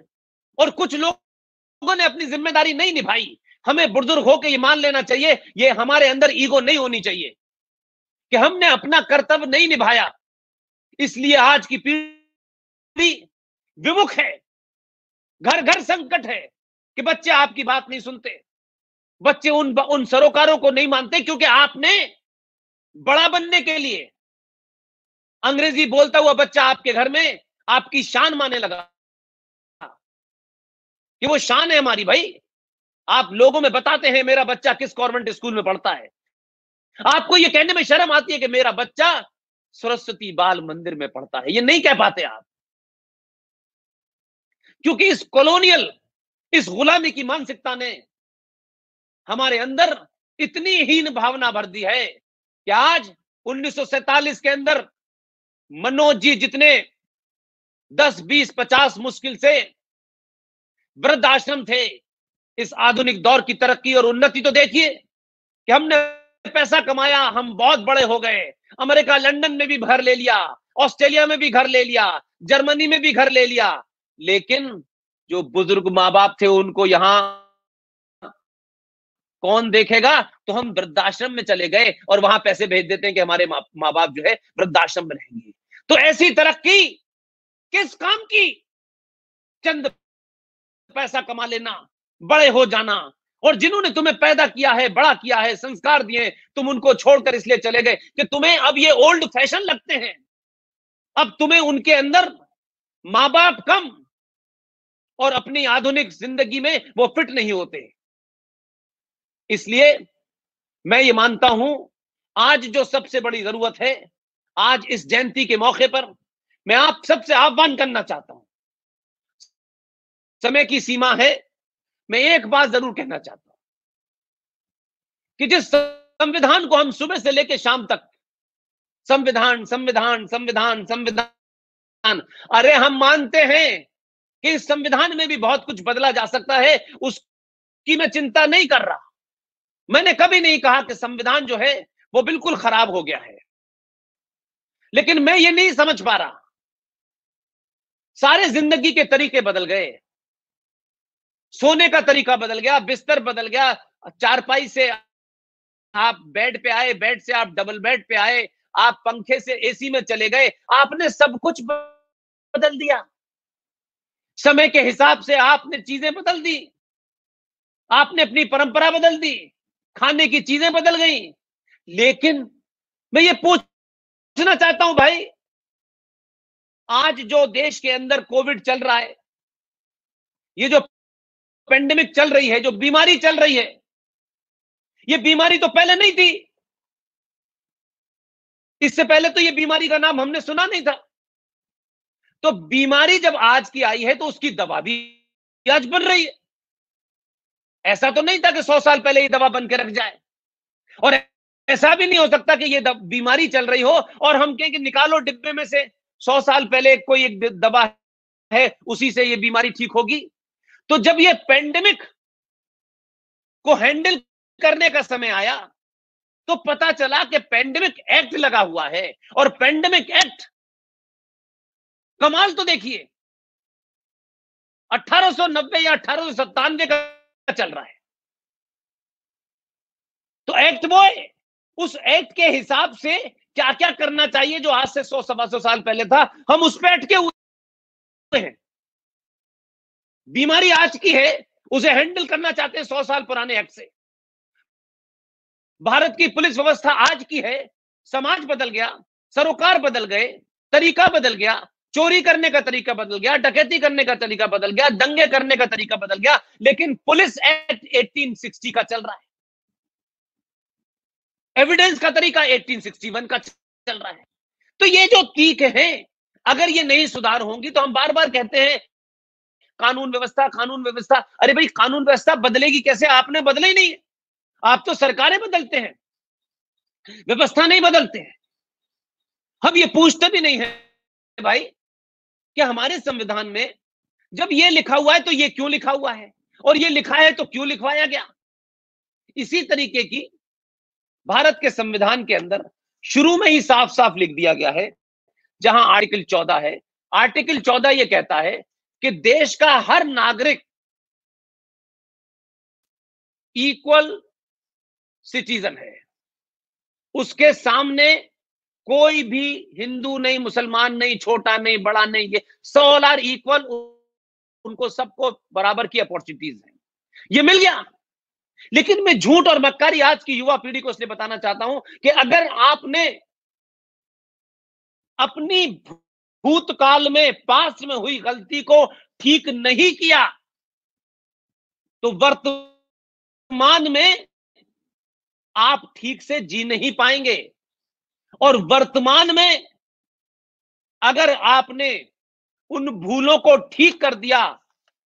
और कुछ लोगों ने अपनी जिम्मेदारी नहीं निभाई। हमें बुजुर्ग होकर ये मान लेना चाहिए, ये हमारे अंदर ईगो नहीं होनी चाहिए कि हमने अपना कर्तव्य नहीं निभाया। इसलिए आज की पीढ़ी विमुख है, घर घर संकट है कि बच्चे आपकी बात नहीं सुनते, बच्चे उन सरोकारों को नहीं मानते, क्योंकि आपने बड़ा बनने के लिए अंग्रेजी बोलता हुआ बच्चा आपके घर में आपकी शान मानने लगा कि वो शान है हमारी। भाई, आप लोगों में बताते हैं मेरा बच्चा किस गवर्नमेंट स्कूल में पढ़ता है, आपको ये कहने में शर्म आती है कि मेरा बच्चा सरस्वती बाल मंदिर में पढ़ता है। ये नहीं कह पाते आप, क्योंकि इस कॉलोनियल, इस गुलामी की मानसिकता ने हमारे अंदर इतनी हीन भावना भर दी है कि आज 1947 के अंदर मनोज जी जितने 10, 20, 50 मुश्किल से वृद्ध आश्रम थे, इस आधुनिक दौर की तरक्की और उन्नति तो देखिए कि हमने पैसा कमाया, हम बहुत बड़े हो गए। अमेरिका, लंदन में भी घर ले लिया, ऑस्ट्रेलिया में भी घर ले लिया, जर्मनी में भी घर ले लिया, लेकिन जो बुजुर्ग माँ बाप थे उनको यहां कौन देखेगा। तो हम वृद्धाश्रम में चले गए और वहां पैसे भेज देते हैं कि हमारे माँ बाप जो है वृद्धाश्रम में रहेंगे। तो ऐसी तरक्की किस काम की? चंद पैसा कमा लेना, बड़े हो जाना, और जिन्होंने तुम्हें पैदा किया है, बड़ा किया है, संस्कार दिए, तुम उनको छोड़कर इसलिए चले गए कि तुम्हें अब ये ओल्ड फैशन लगते हैं। अब तुम्हें उनके अंदर माँ बाप कम और अपनी आधुनिक जिंदगी में वो फिट नहीं होते। इसलिए मैं ये मानता हूं, आज जो सबसे बड़ी जरूरत है, आज इस जयंती के मौके पर मैं आप सबसे आह्वान करना चाहता हूं। समय की सीमा है, मैं एक बात जरूर कहना चाहता हूं कि जिस संविधान को हम सुबह से लेकर शाम तक संविधान संविधान संविधान संविधान, अरे हम मानते हैं कि इस संविधान में भी बहुत कुछ बदला जा सकता है, उसकी मैं चिंता नहीं कर रहा। मैंने कभी नहीं कहा कि संविधान जो है वो बिल्कुल खराब हो गया है, लेकिन मैं ये नहीं समझ पा रहा, सारे जिंदगी के तरीके बदल गए, सोने का तरीका बदल गया, बिस्तर बदल गया, चारपाई से आप बेड पे आए, बेड से आप डबल बेड पे आए, आप पंखे से एसी में चले गए, आपने सब कुछ बदल दिया। समय के हिसाब से आपने चीजें बदल दी, आपने अपनी परंपरा बदल दी, खाने की चीजें बदल गई। लेकिन मैं ये पूछना चाहता हूं भाई, आज जो देश के अंदर कोविड चल रहा है, ये जो पेंडेमिक चल रही है, जो बीमारी चल रही है, ये बीमारी तो पहले नहीं थी। इससे पहले तो ये बीमारी का नाम हमने सुना नहीं था। तो बीमारी जब आज की आई है तो उसकी दवा भी आज बन रही है। ऐसा तो नहीं था कि 100 साल पहले ये दवा बन के रख जाए, और ऐसा भी नहीं हो सकता कि ये बीमारी चल रही हो और हम कहें कि निकालो डिब्बे में से 100 साल पहले कोई एक दवा है, उसी से ये बीमारी ठीक होगी। तो जब ये पेंडेमिक को हैंडल करने का समय आया तो पता चला कि पेंडेमिक एक्ट लगा हुआ है, और पेंडेमिक एक्ट, कमाल तो देखिए, 1890 या 1897 का चल रहा है। तो एक्ट वो है, उस एक्ट के हिसाब से क्या क्या करना चाहिए जो आज से 100-125 साल पहले था, हम उस पे अटके हुए हैं। बीमारी आज की है, उसे हैंडल करना चाहते हैं 100 साल पुराने एक्ट से। भारत की पुलिस व्यवस्था आज की है, समाज बदल गया, सरोकार बदल गए, तरीका बदल गया, चोरी करने का तरीका बदल गया, डकैती करने का तरीका बदल गया, दंगे करने का तरीका बदल गया, लेकिन पुलिस एक्ट 1860 का चल रहा है, एविडेंस का तरीका 1861 का चल रहा है। तो ये जो तीक है, अगर ये नहीं सुधार होंगी तो हम बार बार कहते हैं कानून व्यवस्था, कानून व्यवस्था। अरे भाई, कानून व्यवस्था बदलेगी कैसे? आपने बदले ही नहीं है, आप तो सरकारें बदलते हैं, व्यवस्था नहीं बदलते हैं। हम ये पूछते भी नहीं है भाई कि हमारे संविधान में जब ये लिखा हुआ है तो ये क्यों लिखा हुआ है, और ये लिखा है तो क्यों लिखवाया गया। इसी तरीके की भारत के संविधान के अंदर शुरू में ही साफ साफ लिख दिया गया है, जहां आर्टिकल 14 है। आर्टिकल 14 ये कहता है कि देश का हर नागरिक इक्वल सिटीजन है, उसके सामने कोई भी हिंदू नहीं, मुसलमान नहीं, छोटा नहीं, बड़ा नहीं, ये ऑल आर इक्वल, उनको सबको बराबर की अपॉर्चुनिटीज है, ये मिल गया। लेकिन मैं झूठ और मक्कारी आज की युवा पीढ़ी को इसलिए बताना चाहता हूं कि अगर आपने अपनी भूतकाल में, पास्ट में हुई गलती को ठीक नहीं किया तो वर्तमान में आप ठीक से जी नहीं पाएंगे, और वर्तमान में अगर आपने उन भूलों को ठीक कर दिया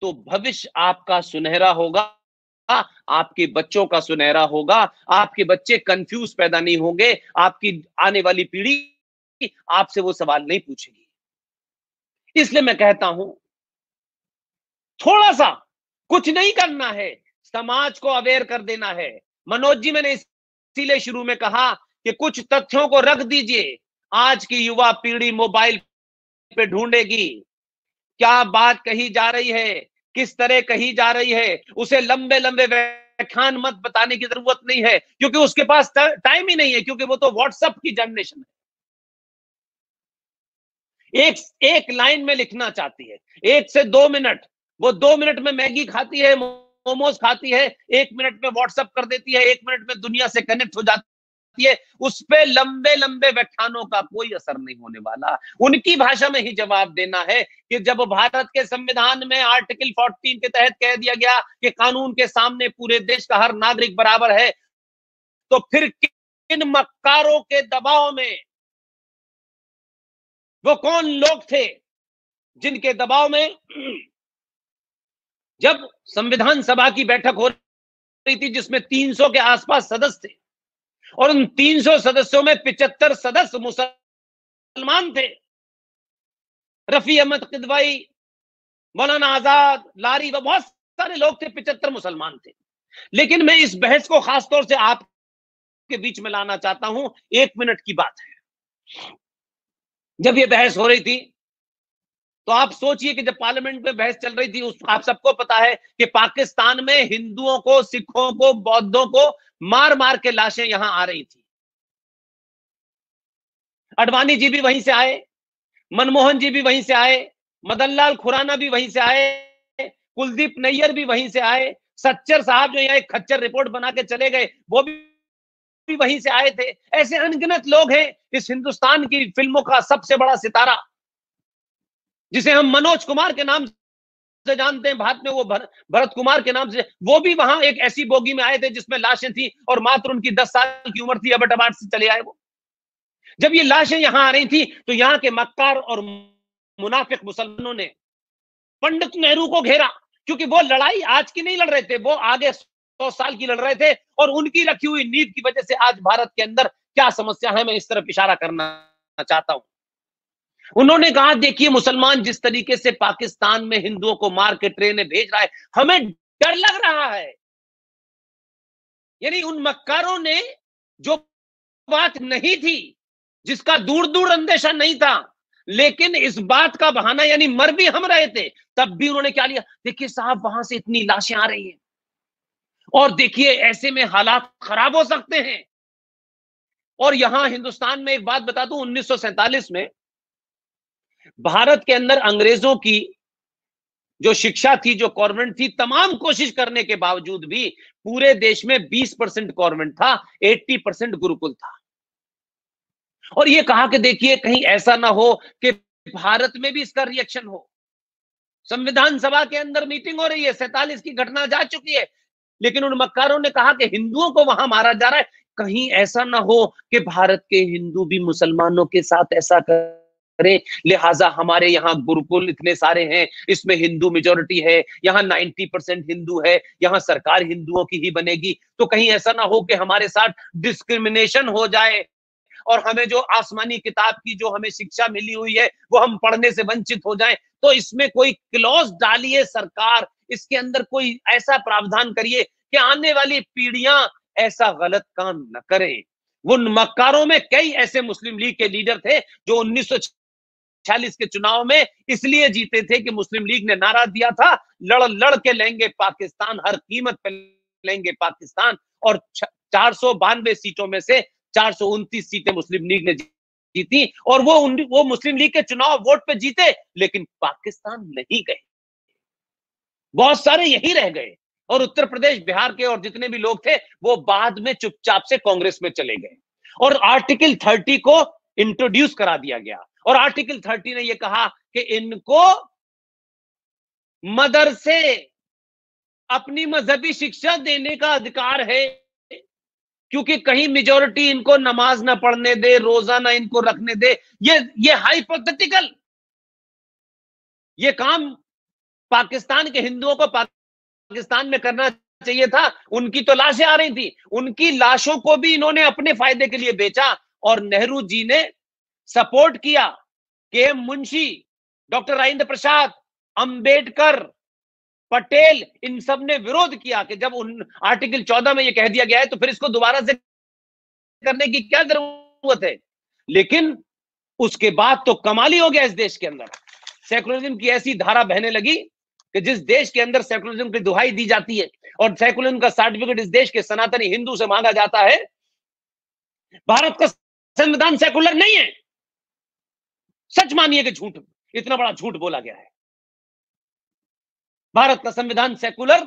तो भविष्य आपका सुनहरा होगा, आपके बच्चों का सुनहरा होगा, आपके बच्चे कंफ्यूज पैदा नहीं होंगे, आपकी आने वाली पीढ़ी आपसे वो सवाल नहीं पूछेगी। इसलिए मैं कहता हूं, थोड़ा सा कुछ नहीं करना है, समाज को अवेयर कर देना है। मनोज जी, मैंने इसीलिए शुरू में कहा कि कुछ तथ्यों को रख दीजिए। आज की युवा पीढ़ी मोबाइल पे ढूंढेगी, क्या बात कही जा रही है, किस तरह कही जा रही है, उसे लंबे लंबे व्याख्यान मत बताने की जरूरत नहीं है, क्योंकि उसके पास टाइम ही नहीं है, क्योंकि वो तो व्हाट्सएप की जनरेशन है। एक लाइन में लिखना चाहती है, 1 से 2 मिनट, वो 2 मिनट में मैगी खाती है, मोमोज खाती है, 1 मिनट में व्हाट्सएप कर देती है, 1 मिनट में दुनिया से कनेक्ट हो जाती है। उस पे लंबे लंबे व्याख्यानों का कोई असर नहीं होने वाला। उनकी भाषा में ही जवाब देना है कि जब भारत के संविधान में आर्टिकल 14 के तहत कह दिया गया कि कानून के सामने पूरे देश का हर नागरिक बराबर है, तो फिर किन मक्कारों के दबाव में, वो कौन लोग थे जिनके दबाव में जब संविधान सभा की बैठक हो रही थी जिसमें 300 के आसपास सदस्य थे, और उन 300 सदस्यों में 75 सदस्य मुसलमान थे, रफी अहमद किदवाई, मौलाना आजाद, लारी, बहुत सारे लोग थे, 75 मुसलमान थे। लेकिन मैं इस बहस को खासतौर से आपके बीच में लाना चाहता हूं। 1 मिनट की बात है, जब ये बहस हो रही थी तो आप सोचिए कि जब पार्लियामेंट में बहस चल रही थी, आप सबको पता है कि पाकिस्तान में हिंदुओं को, सिखों को, बौद्धों को मार मार के लाशें यहां आ रही थी। अडवाणी जी भी वहीं से आए, मनमोहन जी भी वहीं से आए, मदन लाल खुराना भी वहीं से आए, कुलदीप नैयर भी वहीं से आए, सच्चर साहब जो यहाँ एक खच्चर रिपोर्ट बना के चले गए वो भी वहीं से आए थे। ऐसे अनगिनत लोग हैं। इस हिंदुस्तान की फिल्मों का सबसे बड़ा सितारा, जिसे हम मनोज कुमार के नाम से जानते हैं, भारत में वो भरत कुमार के नाम से, वो भी वहां एक ऐसी बोगी में आए थे जिसमें लाशें थी और मात्र उनकी 10 साल की उम्र थी। अबट से चले आए वो। जब ये लाशें यहां आ रही थी तो यहाँ के मक्कार और मुनाफिक मुसलमानों ने पंडित नेहरू को घेरा, क्योंकि वो लड़ाई आज की नहीं लड़ रहे थे, वो आगे 100 साल की लड़ रहे थे। और उनकी रखी हुई नींव की वजह से आज भारत के अंदर क्या समस्या है, मैं इस तरफ इशारा करना चाहता हूं। उन्होंने कहा, देखिए मुसलमान जिस तरीके से पाकिस्तान में हिंदुओं को मार के ट्रेनें भेज रहा है, हमें डर लग रहा है। यानी उन मक्कारों ने जो बात नहीं थी, जिसका दूर दूर अंदेशा नहीं था, लेकिन इस बात का बहाना, यानी मर भी हम रहे थे, तब भी उन्होंने क्या लिया, देखिए साहब वहां से इतनी लाशें आ रही हैं और देखिए ऐसे में हालात खराब हो सकते हैं। और यहां हिंदुस्तान में एक बात बता दूं, 1947 में भारत के अंदर अंग्रेजों की जो शिक्षा थी, जो कॉन्वेंट थी, तमाम कोशिश करने के बावजूद भी पूरे देश में 20% कॉन्वेंट था, 80% गुरुकुल था। और ये कहा कि देखिए कहीं ऐसा ना हो कि भारत में भी इसका रिएक्शन हो। संविधान सभा के अंदर मीटिंग हो रही है, 47 की घटना जा चुकी है, लेकिन उन मक्कारों ने कहा कि हिंदुओं को वहां मारा जा रहा है, कहीं ऐसा ना हो कि भारत के हिंदू भी मुसलमानों के साथ ऐसा करें, लिहाजा हमारे यहाँ गुरुकुल इतने सारे हैं, इसमें हिंदू मेजोरिटी है, यहाँ 90% हिंदू है, यहाँ सरकार हिंदुओं की ही बनेगी, तो कहीं ऐसा ना हो कि हमारे साथ डिस्क्रिमिनेशन हो जाए और हमें जो आसमानी किताब की जो हमें शिक्षा मिली हुई है वो हम पढ़ने से वंचित हो जाएं। तो इसमें कोई क्लॉज डालिए सरकार, इसके अंदर कोई ऐसा प्रावधान करिए कि आने वाली पीढ़ियां ऐसा गलत काम न करें। उन मक्कारों में कई ऐसे मुस्लिम लीग के लीडर थे जो 1946 के चुनाव में इसलिए जीते थे कि मुस्लिम लीग ने नारा दिया था, लड़ लड़ के लेंगे पाकिस्तान, हर कीमत पे लेंगे पाकिस्तान। और 492 सीटों में से 429 सीटें मुस्लिम लीग ने जीती और वो मुस्लिम लीग के चुनाव वोट पे जीते, लेकिन पाकिस्तान नहीं गए, बहुत सारे यही रह गए। और उत्तर प्रदेश, बिहार के और जितने भी लोग थे वो बाद में चुपचाप से कांग्रेस में चले गए और आर्टिकल 30 को इंट्रोड्यूस करा दिया गया। और आर्टिकल 30 ने यह कहा कि इनको मदरसे अपनी मजहबी शिक्षा देने का अधिकार है, क्योंकि कहीं मेजॉरिटी इनको नमाज ना पढ़ने दे, रोजा ना इनको रखने दे। ये हाइपोथेटिकल, ये काम पाकिस्तान के हिंदुओं को पाकिस्तान में करना चाहिए था। उनकी तो लाशें आ रही थी, उनकी लाशों को भी इन्होंने अपने फायदे के लिए बेचा। और नेहरू जी ने सपोर्ट किया, के मुंशी, डॉक्टर राजेंद्र प्रसाद, अंबेडकर, पटेल, इन सब ने विरोध किया कि जब उन आर्टिकल 14 में यह कह दिया गया है तो फिर इसको दोबारा से करने की क्या जरूरत है। लेकिन उसके बाद तो कमाल ही हो गया इस देश के अंदर, सेकुलरिज्म की ऐसी धारा बहने लगी कि जिस देश के अंदर सेकुलरिज्म की दुहाई दी जाती है और सेकुलरिज्म का सर्टिफिकेट इस देश के सनातनी हिंदू से मांगा जाता है, भारत का संविधान सेकुलर नहीं है। सच मानिए कि झूठ, इतना बड़ा झूठ बोला गया है। भारत का संविधान सेकुलर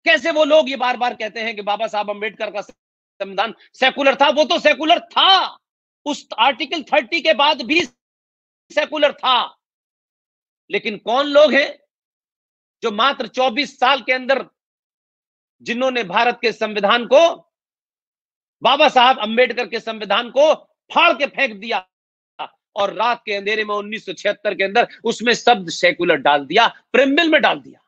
कैसे? वो लोग ये बार बार कहते हैं कि बाबा साहब अंबेडकर का संविधान सेकुलर था, वो तो सेकुलर था, उस आर्टिकल 30 के बाद भी सेकुलर था। लेकिन कौन लोग हैं जो मात्र 24 साल के अंदर जिन्होंने भारत के संविधान को, बाबा साहब अंबेडकर के संविधान को फाड़ के फेंक दिया और रात के अंधेरे में 1976 के अंदर उसमें शब्द सेकुलर डाल दिया, प्रेम्बल में डाल दिया।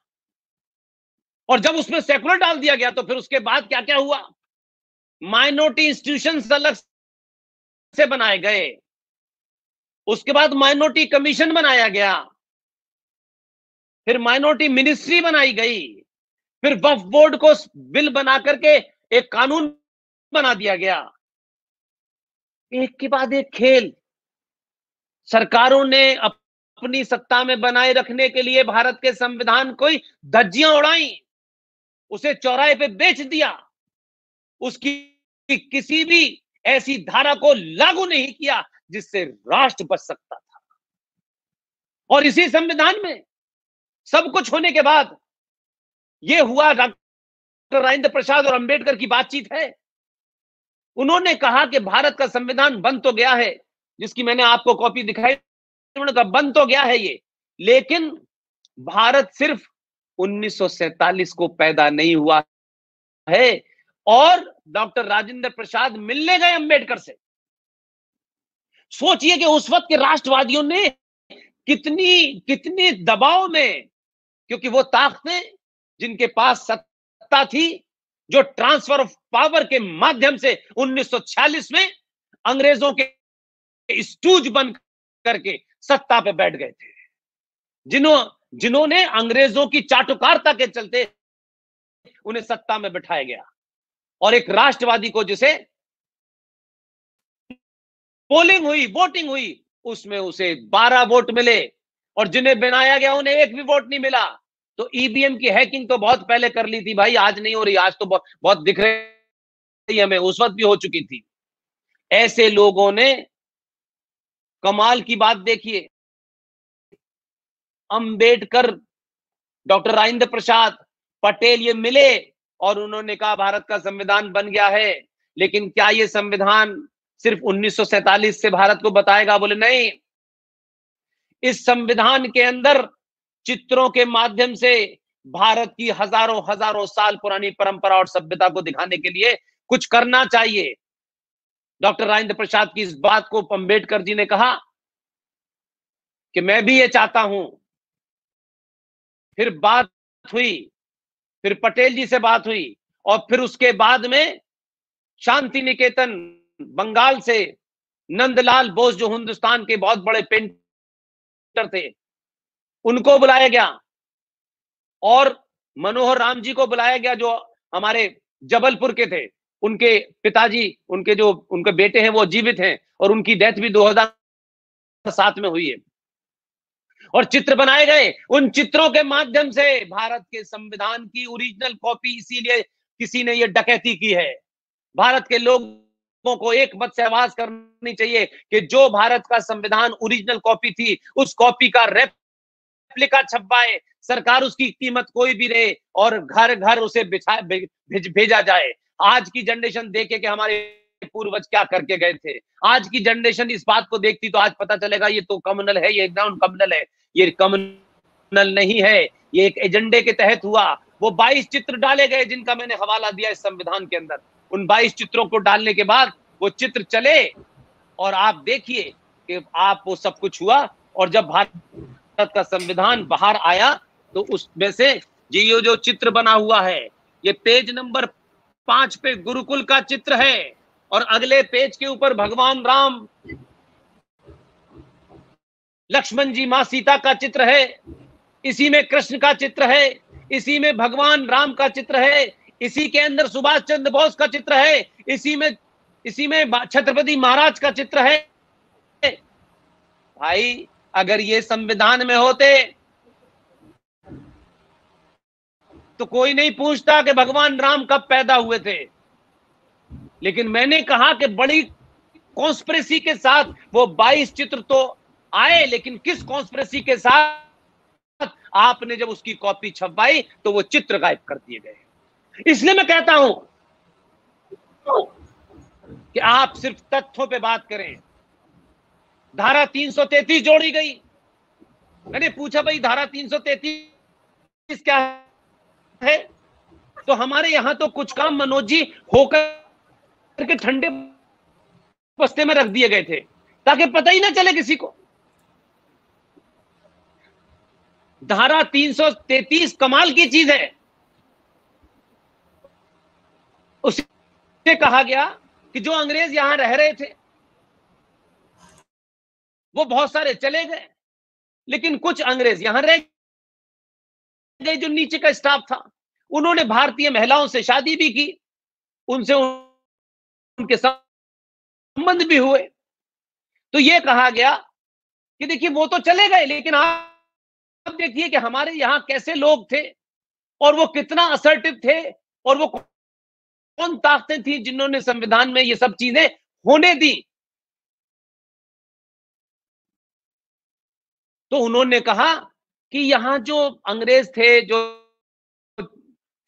और जब उसमें सेकुलर डाल दिया गया तो फिर उसके बाद क्या क्या हुआ? माइनॉरिटी इंस्टीट्यूशंस अलग से बनाए गए, उसके बाद माइनॉरिटी कमीशन बनाया गया, फिर माइनॉरिटी मिनिस्ट्री बनाई गई, फिर वक्फ बोर्ड को बिल बना करके एक कानून बना दिया गया। एक के बाद एक खेल सरकारों ने अपनी सत्ता में बनाए रखने के लिए भारत के संविधान को धज्जियां उड़ाई, उसे चौराहे पे बेच दिया, उसकी किसी भी ऐसी धारा को लागू नहीं किया जिससे राष्ट्र बच सकता था। और इसी संविधान में सब कुछ होने के बाद यह हुआ, डॉक्टर राजेंद्र प्रसाद और अंबेडकर की बातचीत है। उन्होंने कहा कि भारत का संविधान बन तो गया है, जिसकी मैंने आपको कॉपी दिखाई, उन्होंने कहा बन तो गया है ये, लेकिन भारत सिर्फ 1947 को पैदा नहीं हुआ है। और डॉक्टर राजेंद्र प्रसाद मिलने गए अंबेडकर से। सोचिए कि उस वक्त के राष्ट्रवादियों ने कितनी दबाव में, क्योंकि वो ताकतें जिनके पास सत्ता थी, जो ट्रांसफर ऑफ पावर के माध्यम से 1946 में अंग्रेजों के स्टूज बन करके सत्ता पे बैठ गए थे, जिन्होंने अंग्रेजों की चाटुकारिता के चलते उन्हें सत्ता में बिठाया गया। और एक राष्ट्रवादी को जिसे पोलिंग हुई, वोटिंग हुई, उसमें उसे 12 वोट मिले, और जिन्हें बनाया गया उन्हें एक भी वोट नहीं मिला। तो ईवीएम की हैकिंग तो बहुत पहले कर ली थी भाई, आज नहीं हो रही, आज तो बहुत दिख रही है, हमें उस वक्त भी हो चुकी थी। ऐसे लोगों ने, कमाल की बात देखिए, अंबेडकर, डॉक्टर राजेंद्र प्रसाद, पटेल ये मिले और उन्होंने कहा भारत का संविधान बन गया है। लेकिन क्या ये संविधान सिर्फ 1947 से भारत को बताएगा? बोले नहीं, इस संविधान के अंदर चित्रों के माध्यम से भारत की हजारों साल पुरानी परंपरा और सभ्यता को दिखाने के लिए कुछ करना चाहिए। डॉक्टर राजेंद्र प्रसाद की इस बात को अंबेडकर जी ने कहा कि मैं भी ये चाहता हूं। फिर बात हुई, फिर पटेल जी से बात हुई, और फिर उसके बाद में शांति निकेतन बंगाल से नंदलाल बोस, जो हिंदुस्तान के बहुत बड़े पेंटर थे, उनको बुलाया गया, और मनोहर राम जी को बुलाया गया, जो हमारे जबलपुर के थे। उनके पिताजी, उनके बेटे हैं, वो जीवित हैं, और उनकी डेथ भी 2007 में हुई है। और चित्र बनाए गए, उन चित्रों के माध्यम से भारत के संविधान की ओरिजिनल कॉपी, इसीलिए किसी ने यह डकैती की है। भारत के लोगों को एक मत से आवाज करनी चाहिए कि जो भारत का संविधान ओरिजिनल कॉपी थी, उस कॉपी का रेप्लिका छपवाए, सरकार उसकी कीमत कोई भी रहे, और घर घर उसे भेजा जाए। आज की जनरेशन देखे कि हमारे पूर्वज क्या करके गए थे। आज की जनरेशन इस बात को देखती तो आज पता चलेगा ये तो कम्युनल है, ये नॉन कम्युनल है। ये कम्युनल नहीं है, ये एक एजेंडे के तहत हुआ। वो 22 चित्र डाले गए जिनका मैंने हवाला दिया इस संविधान के अंदर। उन 22 चित्रों को डालने के बाद वो चित्र चले, और आप देखिए कि आप वो सब कुछ हुआ। और जब भारत का संविधान बाहर आया तो उसमें से ये जो चित्र बना हुआ है, ये पेज नंबर 5 पे गुरुकुल का चित्र है, और अगले पेज के ऊपर भगवान राम, लक्ष्मण जी, मां सीता का चित्र है, इसी में कृष्ण का चित्र है, इसी में भगवान राम का चित्र है, इसी के अंदर सुभाष चंद्र बोस का चित्र है, इसी में छत्रपति महाराज का चित्र है। भाई अगर ये संविधान में होते तो कोई नहीं पूछता कि भगवान राम कब पैदा हुए थे। लेकिन मैंने कहा कि बड़ी कॉन्स्पिरेसी के साथ वो 22 चित्र तो आए, लेकिन किस कॉन्स्पिरेसी के साथ आपने जब उसकी कॉपी छपवाई तो वो चित्र गायब कर दिए गए। इसलिए मैं कहता हूं कि आप सिर्फ तथ्यों पे बात करें। धारा 333 जोड़ी गई। मैंने पूछा भाई धारा 333 क्या है? तो हमारे यहां तो कुछ काम मनोज जी होकर के ठंडे बस्ते में रख दिए गए थे ताकि पता ही ना चले किसी को। धारा 333 कमाल की चीज है। उससे कहा गया कि जो अंग्रेज यहां रह रहे थे वो बहुत सारे चले गए, लेकिन कुछ अंग्रेज यहां रह गए जो नीचे का स्टाफ था। उन्होंने भारतीय महिलाओं से शादी भी की, उनसे उनके संबंध भी हुए। तो ये कहा गया कि देखिए वो तो चले गए, लेकिन आप देखिए कि हमारे यहां कैसे लोग थे और वो कितना असर्टिव थे, और वो कौन ताकतें थी जिन्होंने संविधान में ये सब चीजें होने दी। तो उन्होंने कहा कि यहां जो अंग्रेज थे, जो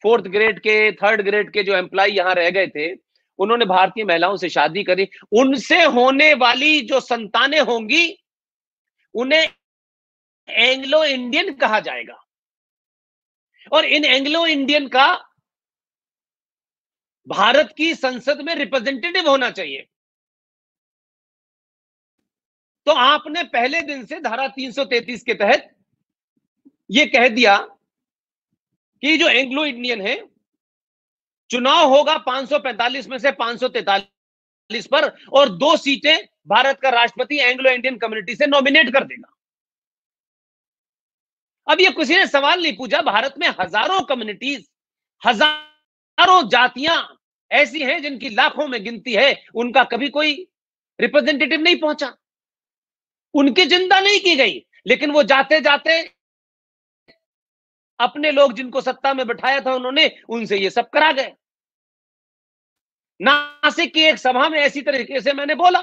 4th ग्रेड के, 3rd ग्रेड के जो एम्प्लॉय यहां रह गए थे, उन्होंने भारतीय महिलाओं से शादी करी, उनसे होने वाली जो संतानें होंगी उन्हें एंग्लो इंडियन कहा जाएगा, और इन एंग्लो इंडियन का भारत की संसद में रिप्रेजेंटेटिव होना चाहिए। तो आपने पहले दिन से धारा 333 के तहत यह कह दिया कि जो एंग्लो इंडियन है, चुनाव होगा 545 में से 543 पर, और 2 सीटें भारत का राष्ट्रपति एंग्लो इंडियन कम्युनिटी से नॉमिनेट कर देगा। अब ये किसी ने सवाल नहीं पूछा, भारत में हजारों कम्युनिटीज, हजारों जातियां ऐसी हैं जिनकी लाखों में गिनती है, उनका कभी कोई रिप्रेजेंटेटिव नहीं पहुंचा, उनकी चिंता नहीं की गई। लेकिन वो जाते जाते अपने लोग जिनको सत्ता में बिठाया था उन्होंने, उनसे ये सब करा गए। नासिक की एक सभा में ऐसी तरीके से मैंने बोला,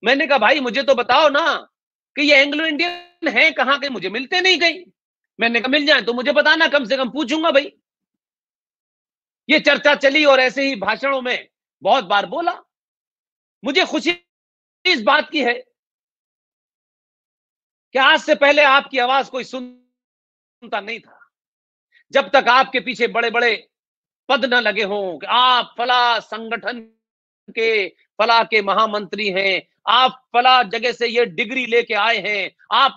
मैंने कहा भाई मुझे तो बताओ ना कि ये एंग्लो इंडियन है कहां के, मुझे मिलते नहीं कहीं। मैंने कहा मिल जाए तो मुझे बताना, कम से कम पूछूंगा भाई। ये चर्चा चली और ऐसे ही भाषणों में बहुत बार बोला। मुझे खुशी इस बात की है कि आज से पहले आपकी आवाज कोई सुनता नहीं था। जब तक आपके पीछे बड़े बड़े पद न लगे हों कि आप फला संगठन के फला के महामंत्री हैं, आप फला जगह से ये डिग्री लेके आए हैं, आप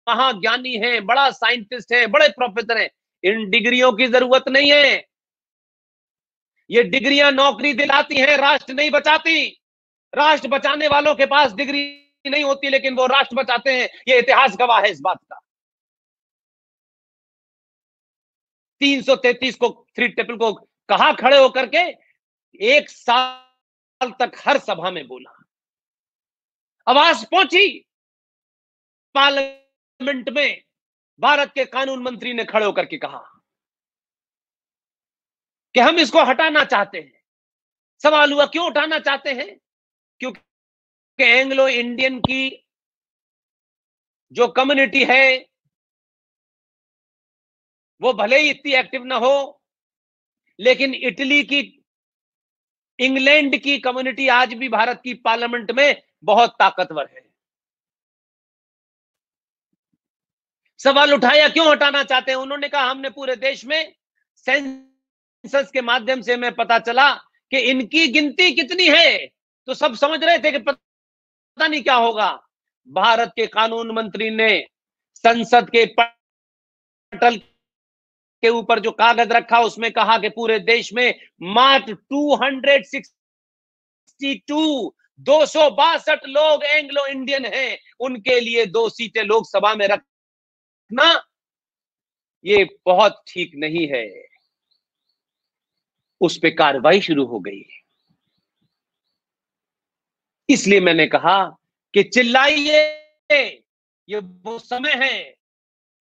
महाज्ञानी हैं, बड़ा साइंटिस्ट हैं, बड़े प्रोफेसर हैं, इन डिग्रियों की जरूरत नहीं है। ये डिग्रियां नौकरी दिलाती हैं, राष्ट्र नहीं बचाती। राष्ट्र बचाने वालों के पास डिग्री नहीं होती, लेकिन वो राष्ट्र बचाते हैं, ये इतिहास गवाह है इस बात का। 333 को, 3 ट्रिपल को कहा खड़े होकर के, 1 साल तक हर सभा में बोला, आवाज पहुंची पार्लियामेंट में। भारत के कानून मंत्री ने खड़े होकर के कहा कि हम इसको हटाना चाहते हैं। सवाल हुआ क्यों हटाना चाहते हैं? क्योंकि एंग्लो इंडियन की जो कम्युनिटी है वो भले ही इतनी एक्टिव ना हो, लेकिन इटली की, इंग्लैंड की कम्युनिटी आज भी भारत की पार्लियामेंट में बहुत ताकतवर है। सवाल उठाया क्यों हटाना चाहते हैं? उन्होंने कहा हमने पूरे देश में सेंसस के माध्यम से हमें पता चला कि इनकी गिनती कितनी है, तो सब समझ रहे थे कि पता नहीं क्या होगा। भारत के कानून मंत्री ने संसद के पटल के ऊपर जो कागज रखा उसमें कहा कि पूरे देश में मात्र 262 लोग एंग्लो इंडियन हैं, उनके लिए 2 सीटें लोकसभा में रखना ये बहुत ठीक नहीं है। उस पे कार्रवाई शुरू हो गई। इसलिए मैंने कहा कि चिल्लाइए, ये वो समय है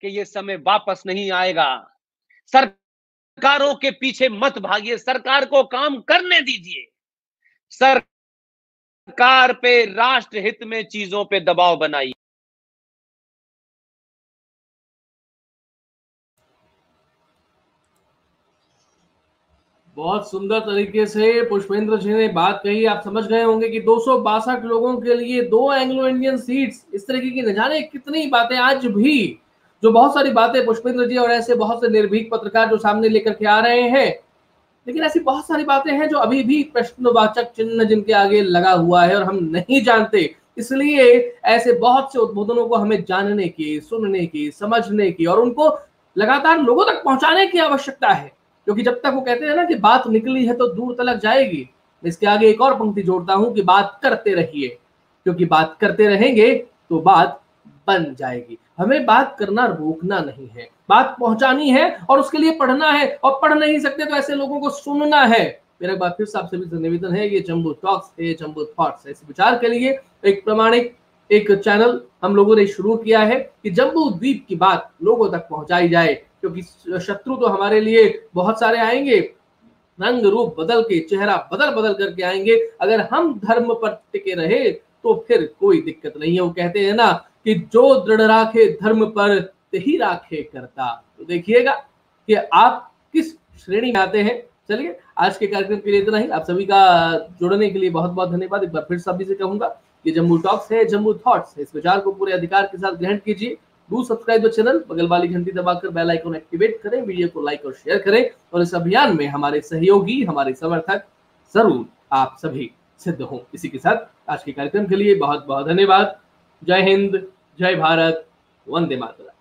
कि ये समय वापस नहीं आएगा। सरकारों के पीछे मत भागिए, सरकार को काम करने दीजिए। सरकार पे राष्ट्र हित में चीजों पे दबाव बनाइए। बहुत सुंदर तरीके से पुष्पेंद्र जी ने बात कही। आप समझ गए होंगे कि 262 लोगों के लिए 2 एंग्लो इंडियन सीट्स, इस तरीके की न जाने कितनी बातें आज भी, जो बहुत सारी बातें पुष्पेंद्र जी और ऐसे बहुत से निर्भीक पत्रकार जो सामने लेकर के आ रहे हैं, लेकिन ऐसी बहुत सारी बातें हैं जो अभी भी प्रश्नवाचक चिन्ह जिनके आगे लगा हुआ है और हम नहीं जानते। इसलिए ऐसे बहुत से उद्बोधनों को हमें जानने की, सुनने की, समझने की और उनको लगातार लोगों तक पहुंचाने की आवश्यकता है। क्योंकि जब तक वो कहते हैं ना कि बात निकली है तो दूर तलक जाएगी, इसके आगे एक और पंक्ति जोड़ता हूं कि बात करते रहिए, क्योंकि बात करते रहेंगे तो बात बन जाएगी। हमें बात करना रोकना नहीं है, बात पहुंचानी है और उसके लिए पढ़ना है, और पढ़ नहीं सकते तो ऐसे लोगों को सुनना है। मेरा एक बार फिर से आप सभी से निवेदन है, ये जम्बो टॉक्स है, जम्बो थॉट्स है। इस विचार के लिए एक प्रामाणिक एक चैनल हम लोगों ने शुरू किया है कि जम्बू द्वीप की बात लोगों तक पहुंचाई जाए, क्योंकि शत्रु तो हमारे लिए बहुत सारे आएंगे, रंग रूप बदल के, चेहरा बदल बदल करके आएंगे। अगर हम धर्म पर टिके रहे तो फिर कोई दिक्कत नहीं है। वो कहते हैं ना कि जो दृढ़ राखे धर्म पर ही राखे करता। तो देखिएगा कि आप किस श्रेणी में आते हैं। चलिए, आज के कार्यक्रम के लिए इतना ही। आप सभी का जुड़ने के लिए बहुत बहुत धन्यवाद। एक बार फिर सभी से कहूंगा, ये जम्बू टॉक्स है, जम्बू थॉट्स है। इस विचार को पूरे अधिकार के साथ ग्रहण कीजिए। डू सब्सक्राइब द चैनल, बगल वाली घंटी दबाकर बेल आइकन एक्टिवेट करें, वीडियो को लाइक और शेयर करें, और इस अभियान में हमारे सहयोगी, हमारे समर्थक जरूर आप सभी सिद्ध हों। इसी के साथ आज के कार्यक्रम के लिए बहुत बहुत धन्यवाद। जय हिंद, जय भारत, वंदे मातरम।